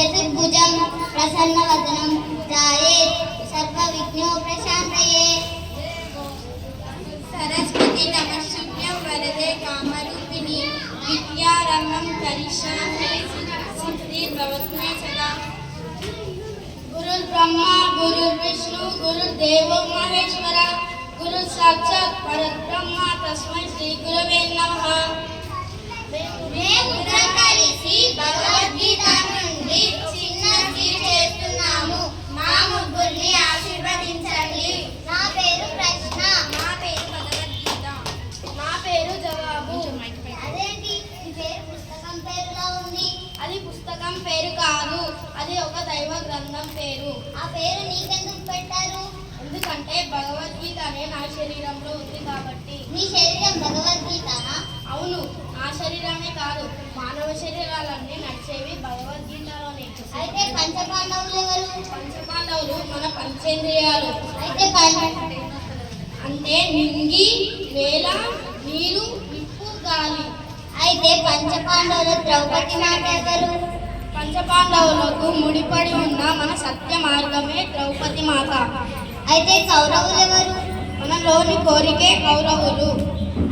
చతుర్భుజం ప్రసన్నవదనం ధ్యాయేత్ సర్వవిఘ్నో ప్రశాంతయే. సరస్వతి నమఃశుభ్యం వరదే కామరూపిణి విద్యారంభం కరిష్యామి సిద్ధిర్భవతు మే సదా. గురుర్బ్రహ్మ గురుర్విష్ణు గురుర్దేవో మహేశ్వర గురు సాక్షాత్ పరబ్రహ్మ తస్మై శ్రీ గురవే నమః. మేము కలిసి భగవద్గీత నుండి చిన్నది చేస్తున్నాము. మా ముగ్గురిని ఆశీర్వదించండి. నా పేరు ప్రశ్న. నా పేరు భగవద్గీత. నా పేరు జవాబు. అదేంటి ఈ పేరు పుస్తకం పేరులా ఉంది? అది పుస్తకం పేరు కాదు, అది ఒక దైవ గ్రంథం పేరు. ఆ పేరు నీకెందుకు పెట్టారు? ఎందుకంటే భగవద్గీత అనే నా శరీరంలో ఉంది కాబట్టి. నీ శరీరం భగవద్గీతనా? అవును, నా శరీరమే కాదు, మానవ శరీరాలన్నీ నడిచేవి భగవద్గీతలోనే. అయితే పంచపాండవులు ఎవరు? పంచపాండవులు మన పంచేంద్రియాలు. అయితే అంటే నింగి, నేల, నీరు, నిప్పు, గాలి. అయితే పంచపాండవులు ద్రౌపది మాట ఎవరు? పంచపాండవులకు ముడిపడి ఉన్న మన సత్య మార్గమే ద్రౌపది మాత. అయితే కౌరవులు ఎవరు? మనలోని కోరికే కౌరవులు.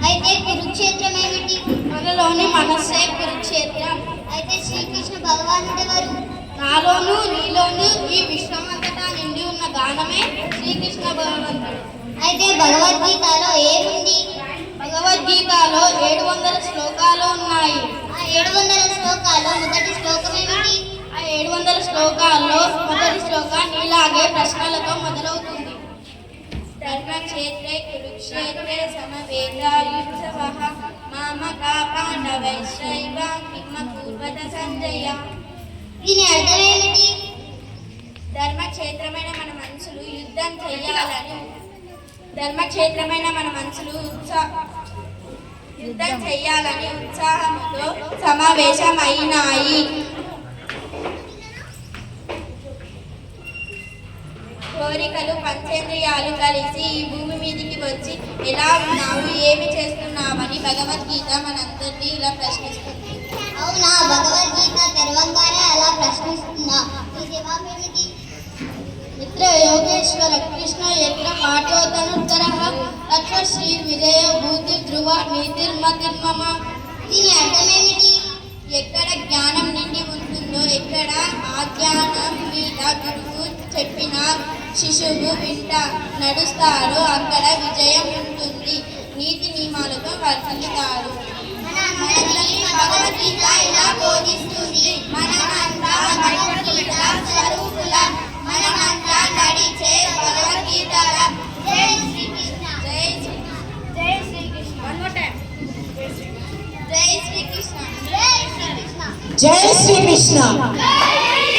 అయితే కురుక్షేత్రం ఏమిటి? మనలోని మనస్సే కురుక్షేత్రం. అయితే శ్రీకృష్ణ భగవానుడు ఎవరు? నాలోను నీలోను ఈ విశ్వమంతటా నిండి ఉన్న గానమే శ్రీకృష్ణ భగవంతుడు. అయితే భగవద్గీతలో ఏముంది? భగవద్గీతలో 700 శ్లోకాలు ఉన్నాయి. ఆ 700 శ్లోకాల్లో మొదటి శ్లోకం ఏమిటి? ఆ 700 శ్లోకాల్లో మొదటి శ్లోకం నీలాగే ప్రశ్నలతో మొదలవుతుంది. ధర్మక్షేత్రే కురుక్షేత్రే సమవేదాయుత్సవః మామకా పాండవైశ్చైవ కిమ కుర్వత సంజయ. దీని అర్థం ఏమిటి? ధర్మక్షేత్రమైన మన మనసులు యుద్ధం చెయ్యాలని ధర్మక్షేత్రమైన మన మనసులు యుద్ధం చెయ్యాలని ఉత్సాహంతో సమావేశమైనాయి. కోరికలు పంచేంద్రియాలు కలిసి ఈ భూమి మీదికి వచ్చి ఎలా ఉన్నావు, ఏమి చేస్తున్నావని భగవద్గీత మనందరినీ ఇలా ప్రశ్నిస్తుంది. అవునా? భగవద్గీత తెరవంగానే అలా ప్రశ్నిస్తుందా? ఈ జవాబు ఏమిటి? మిత్ర యోగేశ్వర కృష్ణ యత్ర పాఠోధనుత్తరః తత్వ శ్రీ విజయ భూతి ధ్రువ నీతిర్మతిర్మమ. దీని అర్థం ఏమిటి? ఎక్కడ జ్ఞానం నిండి ఉంటుందో, ఎక్కడ ఆ జ్ఞానం మీద గురువు చెప్పిన శిశువు వింట నడుస్తాడో అక్కడ విజయం ఉంటుంది. నీతి నియమాలతో వర్తిల్లుతాడు. మనకి భగవద్గీత ఇలా బోధిస్తుంది. మనమంతా భగవద్గీత స్వరూపులం. మనమంతా నడిచే భగవద్గీతలం. జై శ్రీకృష్ణ. జై శ్రీ జై శ్రీకృష్ణ. One more time. జై శ్రీకృష్ణ. జై శ్రీకృష్ణ. జై శ్రీకృష్ణ.